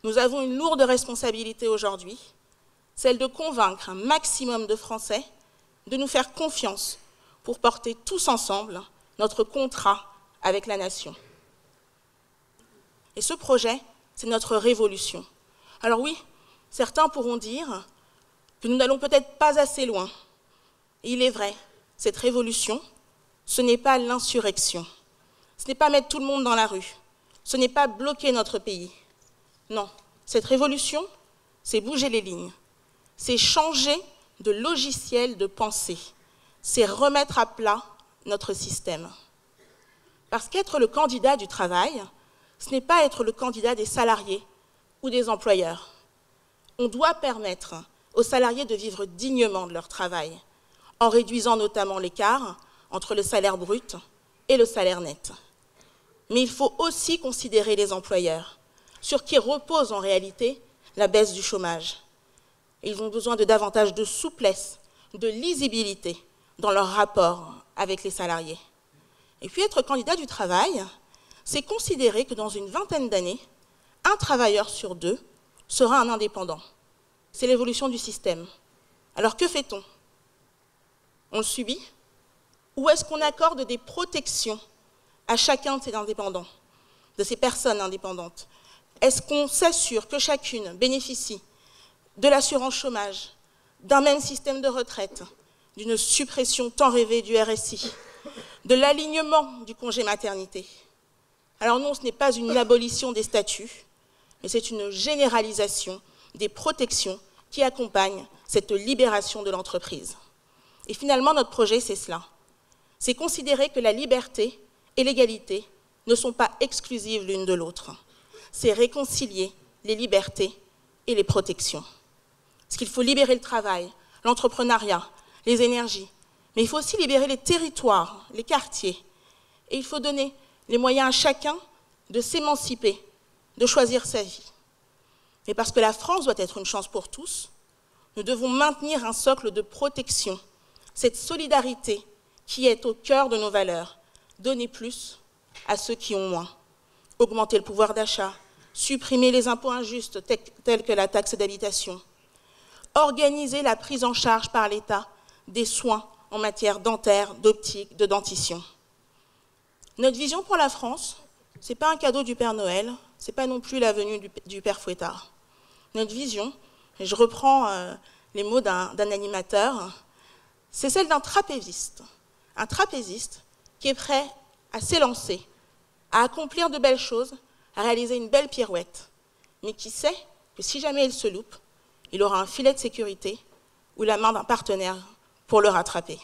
Nous avons une lourde responsabilité aujourd'hui, celle de convaincre un maximum de Français de nous faire confiance pour porter tous ensemble notre contrat avec la nation. Et ce projet, c'est notre révolution. Alors oui, certains pourront dire que nous n'allons peut-être pas assez loin. Et il est vrai, cette révolution, ce n'est pas l'insurrection. Ce n'est pas mettre tout le monde dans la rue. Ce n'est pas bloquer notre pays. Non, cette révolution, c'est bouger les lignes. C'est changer de logiciel de pensée. C'est remettre à plat notre système. Parce qu'être le candidat du travail, ce n'est pas être le candidat des salariés ou des employeurs. On doit permettre aux salariés de vivre dignement de leur travail, en réduisant notamment l'écart entre le salaire brut et le salaire net. Mais il faut aussi considérer les employeurs, sur qui repose en réalité la baisse du chômage. Ils ont besoin de davantage de souplesse, de lisibilité dans leur rapport avec les salariés. Et puis être candidat du travail, c'est considérer que dans une vingtaine d'années, un travailleur sur deux sera un indépendant. C'est l'évolution du système. Alors que fait-on? On le subit? Ou est-ce qu'on accorde des protections à chacun de ces indépendants, de ces personnes indépendantes? Est-ce qu'on s'assure que chacune bénéficie de l'assurance chômage, d'un même système de retraite, d'une suppression tant rêvée du RSI, de l'alignement du congé maternité? Alors non, ce n'est pas une abolition des statuts, mais c'est une généralisation des protections qui accompagnent cette libération de l'entreprise. Et finalement, notre projet, c'est cela. C'est considérer que la liberté et l'égalité ne sont pas exclusives l'une de l'autre. C'est réconcilier les libertés et les protections. Parce qu'il faut libérer le travail, l'entrepreneuriat, les énergies, mais il faut aussi libérer les territoires, les quartiers. Et il faut donner les moyens à chacun de s'émanciper, de choisir sa vie. Mais parce que la France doit être une chance pour tous, nous devons maintenir un socle de protection, cette solidarité qui est au cœur de nos valeurs, donner plus à ceux qui ont moins, augmenter le pouvoir d'achat, supprimer les impôts injustes tels que la taxe d'habitation, organiser la prise en charge par l'État des soins en matière dentaire, d'optique, de dentition. Notre vision pour la France, ce n'est pas un cadeau du Père Noël, ce n'est pas non plus la venue du Père Fouettard. Notre vision, et je reprends les mots d'un animateur, c'est celle d'un trapéziste. Un trapéziste qui est prêt à s'élancer, à accomplir de belles choses, à réaliser une belle pirouette, mais qui sait que si jamais il se loupe, il aura un filet de sécurité ou la main d'un partenaire pour le rattraper.